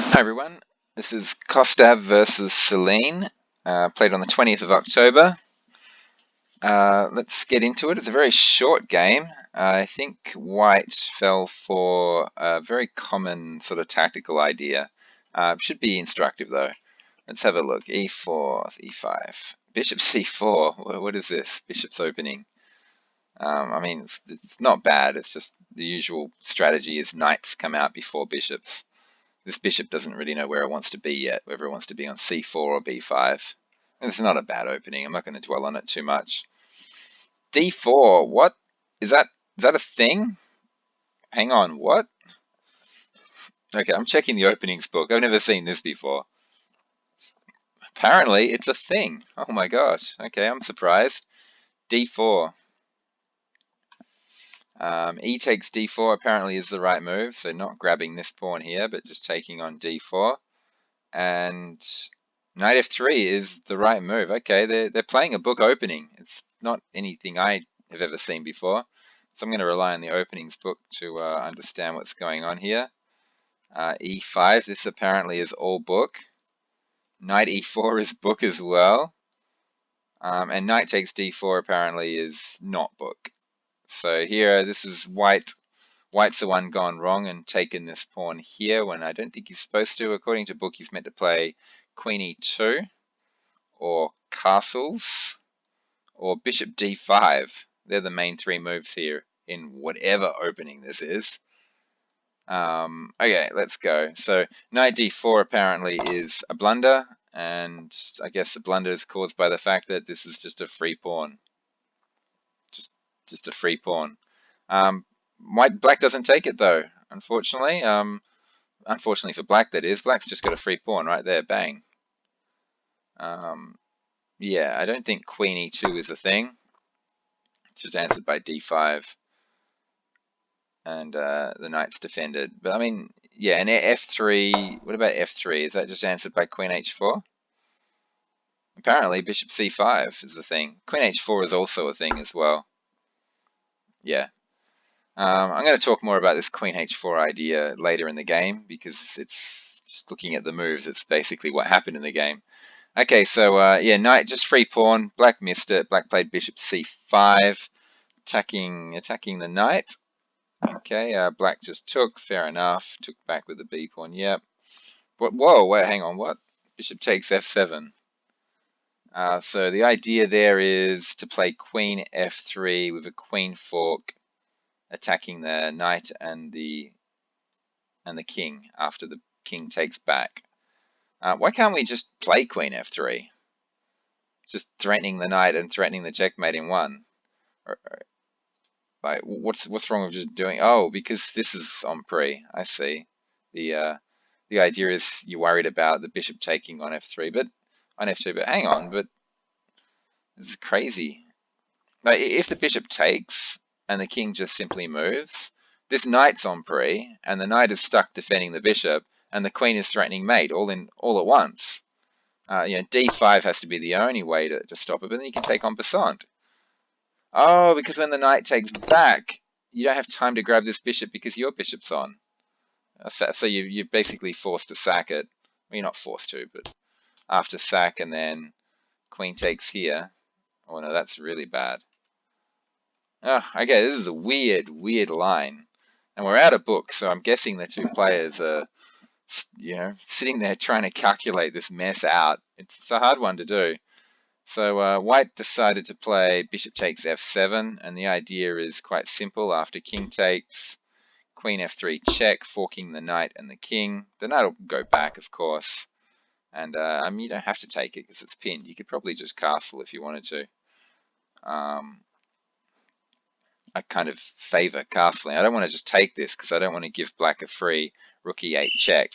Hi everyone, this is Kaustav versus Celine, played on the 20th of October. Let's get into it. It's a very short game. I think White fell for a very common sort of tactical idea. Should be instructive though. Let's have a look. E4, E5. Bishop C4. What is this? Bishop's opening. I mean, it's not bad. It's just the usual strategy is knights come out before bishops. This bishop doesn't really know where it wants to be yet, whether it wants to be on c4 or b5. And it's not a bad opening. I'm not going to dwell on it too much. d4, what? Is that a thing? Hang on, what? Okay, I'm checking the openings book. I've never seen this before. Apparently, it's a thing. Oh my gosh. Okay, I'm surprised. d4. E takes d4 apparently is the right move, so not grabbing this pawn here, but just taking on d4. And knight f3 is the right move. Okay, they're playing a book opening. It's not anything I have ever seen before. So I'm going to rely on the openings book to understand what's going on here. E5, this apparently is all book. Knight e4 is book as well. And knight takes d4 apparently is not book. So here, this is White's the one gone wrong and taken this pawn here when I don't think he's supposed to. According to book, he's meant to play queen e2 or castles or bishop d5. They're the main three moves here in whatever opening this is. Okay, let's go. So knight d4 apparently is a blunder, and I guess the blunder is caused by the fact that this is just a free pawn. Just a free pawn. Black doesn't take it though, unfortunately. Unfortunately for black, that is. Black's just got a free pawn right there, bang. Yeah, I don't think queen e2 is a thing. It's just answered by d5. And the knight's defended. But I mean, yeah, and f3, what about f3? Is that just answered by queen h4? Apparently, bishop c5 is the thing. Queen h4 is also a thing as well. Yeah. I'm going to talk more about this queen h4 idea later in the game because it's just looking at the moves. It's basically what happened in the game. Okay, so yeah, knight just free pawn. Black missed it. Black played bishop c5, attacking the knight. Okay, black just took. Fair enough. Took back with the b pawn. Yep. But whoa, wait, hang on. What? Bishop takes f7. So the idea there is to play queen f3 with a queen fork, attacking the knight and the king after the king takes back. Why can't we just play queen f3? Just threatening the knight and threatening the checkmate in one. Like, what's wrong with just doing? Oh, because this is on pre. I see. The idea is you're worried about the bishop taking on f3, but on f2. But hang on, but this is crazy. Like, if the bishop takes and the king just simply moves, this knight's on pre, and the knight is stuck defending the bishop, and the queen is threatening mate all at once. d5 has to be the only way to stop it, but then you can take on passant. Oh, because when the knight takes back, you don't have time to grab this bishop because your bishop's on. So you're basically forced to sack it. Well, you're not forced to, but after sack and then queen takes here. Oh no, that's really bad. Oh, okay, this is a weird line. And we're out of book, so I'm guessing the two players are, sitting there trying to calculate this mess out. It's a hard one to do. So White decided to play bishop takes f7, and the idea is quite simple. After king takes, queen f3 check, forking the knight and the king. The knight will go back, of course, and you don't have to take it because it's pinned. You could probably just castle if you wanted to. I kind of favor castling. I don't want to just take this because I don't want to give black a free rook e8 check.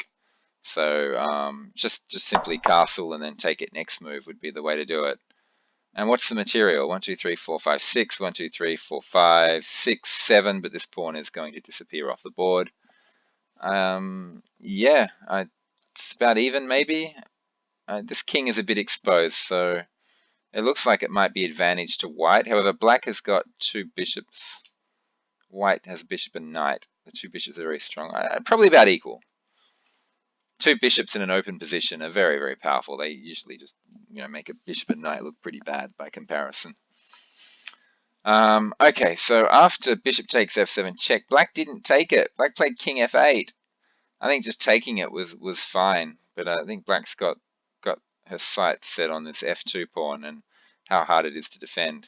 So just simply castle and then take it next move would be the way to do it. And what's the material? 1, 2, 3, 4, 5, 6. 1, 2, 3, 4, 5, 6, 7. But this pawn is going to disappear off the board. Yeah, it's about even maybe. This king is a bit exposed, so it looks like it might be advantage to white. However, black has got two bishops. White has a bishop and knight. The two bishops are very strong. Probably about equal. two bishops in an open position are very, very powerful. They usually just, make a bishop and knight look pretty bad by comparison. Okay, so after bishop takes f7 check, black didn't take it. Black played king f8. I think just taking it was fine, but I think black's got her sights set on this f2 pawn and how hard it is to defend.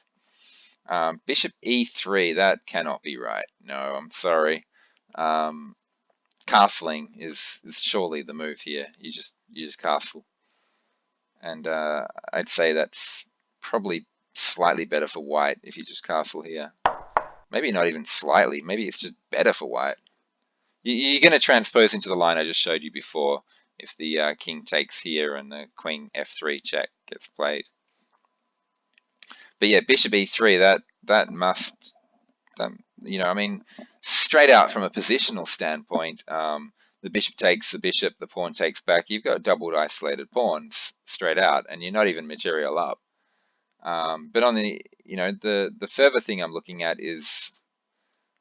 Bishop e3, that cannot be right. No, I'm sorry. Castling is surely the move here. You just castle, and I'd say that's probably slightly better for white if you just castle here. Maybe not even slightly. Maybe it's just better for white. You're going to transpose into the line I just showed you before if the king takes here and the queen f3 check gets played. But yeah, bishop e3, that must, I mean, straight out from a positional standpoint, the bishop takes the bishop, the pawn takes back. You've got doubled isolated pawns straight out, and you're not even material up. But on the, the further thing I'm looking at is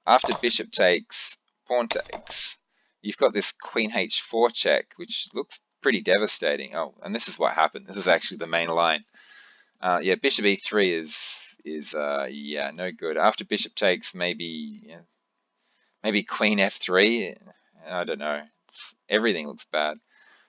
after bishop takes, pawn takes, you've got this queen h4 check, which looks pretty devastating. Oh, and this is what happened. This is actually the main line. Yeah, bishop e3 is yeah, no good. After bishop takes, maybe queen f3. I don't know. Everything looks bad.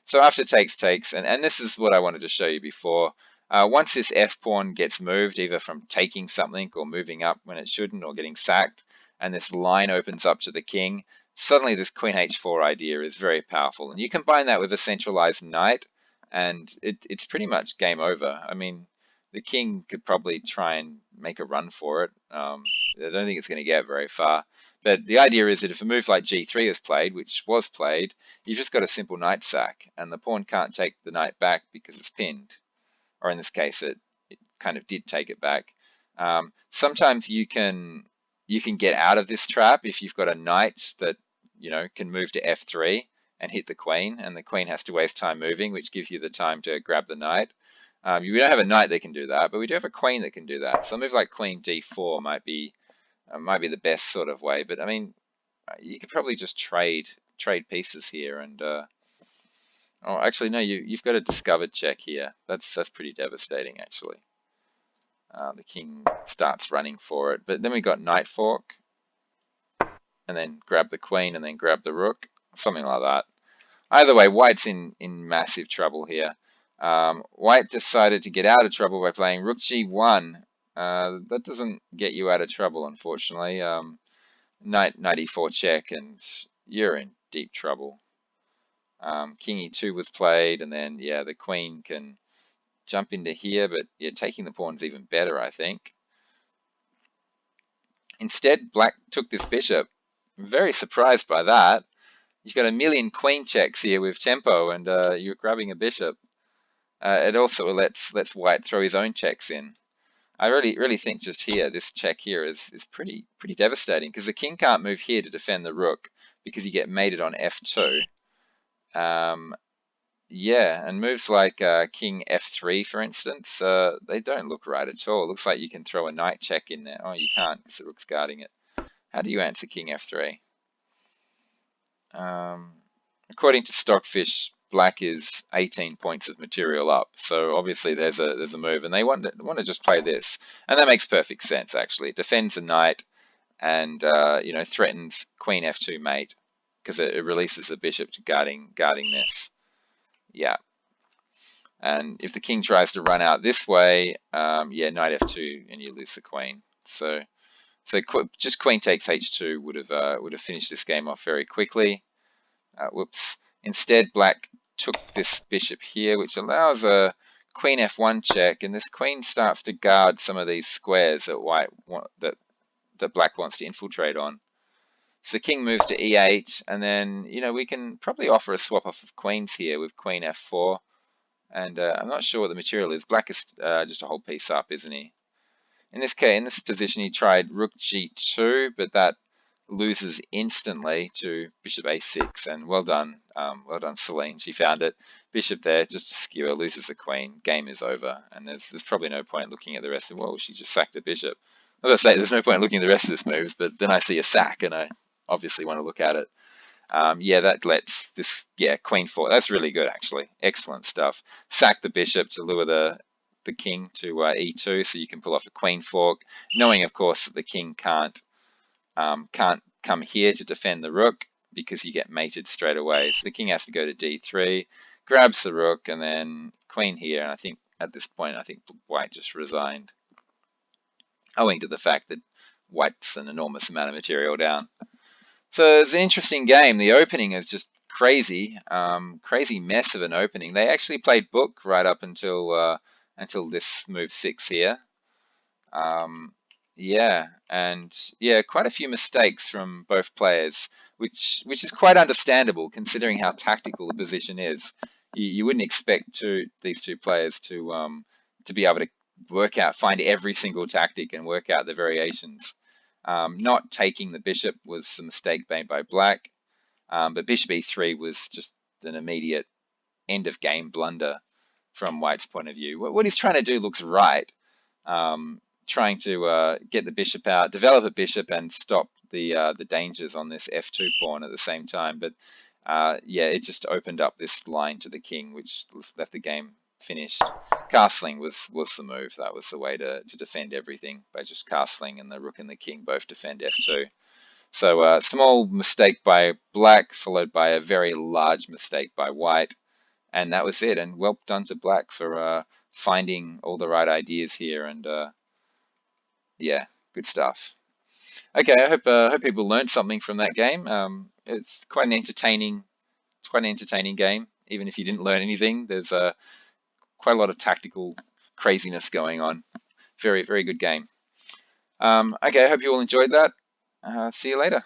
So after takes, and this is what I wanted to show you before. Once this f pawn gets moved, either from taking something or moving up when it shouldn't or getting sacked, and this line opens up to the king, suddenly this queen h4 idea is very powerful. And you combine that with a centralized knight, and it's pretty much game over. I mean, the king could probably try and make a run for it. I don't think it's going to get very far. But the idea is that if a move like g3 is played, which was played, you've just got a simple knight sack, and the pawn can't take the knight back because it's pinned. Or in this case, it kind of did take it back. Sometimes you can get out of this trap if you've got a knight that can move to f3 and hit the queen, and the queen has to waste time moving, which gives you the time to grab the knight. We don't have a knight that can do that, but we do have a queen that can do that. So a move like queen d4 might be the best sort of way. But I mean, you could probably just trade pieces here, and oh, actually no, you've got a discovered check here. That's pretty devastating actually. The king starts running for it, but then we got knight fork, and then grab the queen, and then grab the rook, something like that. Either way, white's in massive trouble here. White decided to get out of trouble by playing rook g1. That doesn't get you out of trouble, unfortunately. Knight e4 check, and you're in deep trouble. King e2 was played, and then yeah, the queen can jump into here, but yeah, taking the pawn's even better, I think. Instead, black took this bishop. I'm very surprised by that. You've got a million queen checks here with tempo, and you're grabbing a bishop. It also lets white throw his own checks in. I really think just here, this check here is pretty devastating, because the king can't move here to defend the rook because you get mated on f2. Yeah, and moves like king f3, for instance, they don't look right at all. It looks like you can throw a knight check in there. Oh, you can't because the rook's guarding it. How do you answer king f3? According to Stockfish, black is 18 points of material up, so obviously there's a move, and they want to just play this, and that makes perfect sense actually. It defends a knight, and threatens queen f2 mate because it releases the bishop to guarding this. Yeah, and if the king tries to run out this way, yeah, knight f2, and you lose the queen. So just queen takes h2 would have finished this game off very quickly. Whoops. Instead, black took this bishop here, which allows a queen f1 check, and this queen starts to guard some of these squares that black wants to infiltrate on. So the king moves to e8, and then we can probably offer a swap off of queens here with queen f4, and I'm not sure what the material is. Black is just a whole piece up, isn't he? In this case, in this position, he tried rook g2, but that loses instantly to bishop a6, and well done Celine, she found it. Bishop there, just a skewer, loses the queen, game is over, and there's probably no point looking at the rest of, well, she just sacked the bishop. I was going to say, there's no point looking at the rest of this moves, but then I see a sack, and I obviously want to look at it. Yeah, that lets this, yeah, queen 4. That's really good, actually. Excellent stuff. Sack the bishop to lure the king to e2, so you can pull off a queen fork, knowing, of course, that the king can't come here to defend the rook because you get mated straight away. So the king has to go to d3, grabs the rook, and then queen here. And I think at this point, I think white just resigned, owing to the fact that white's an enormous amount of material down. So it's an interesting game. The opening is just crazy, crazy mess of an opening. They actually played book right up until this move 6 here. Yeah, and yeah, quite a few mistakes from both players, which is quite understandable considering how tactical the position is. You wouldn't expect these two players to be able to find every single tactic and work out the variations. Not taking the bishop was a mistake made by black, but bishop e3 was just an immediate end of game blunder from white's point of view. What he's trying to do looks right. Trying to get the bishop out, develop a bishop, and stop the dangers on this f2 pawn at the same time. But yeah, it just opened up this line to the king, which left the game finished. Castling was the move. That was the way to defend everything, by just castling, and the rook and the king both defend f2. So small mistake by black, followed by a very large mistake by white. And that was it. And well done to black for finding all the right ideas here. And yeah, good stuff. Okay, I hope people learned something from that game. It's quite an entertaining game. Even if you didn't learn anything, there's quite a lot of tactical craziness going on. Very, very good game. Okay, I hope you all enjoyed that. See you later.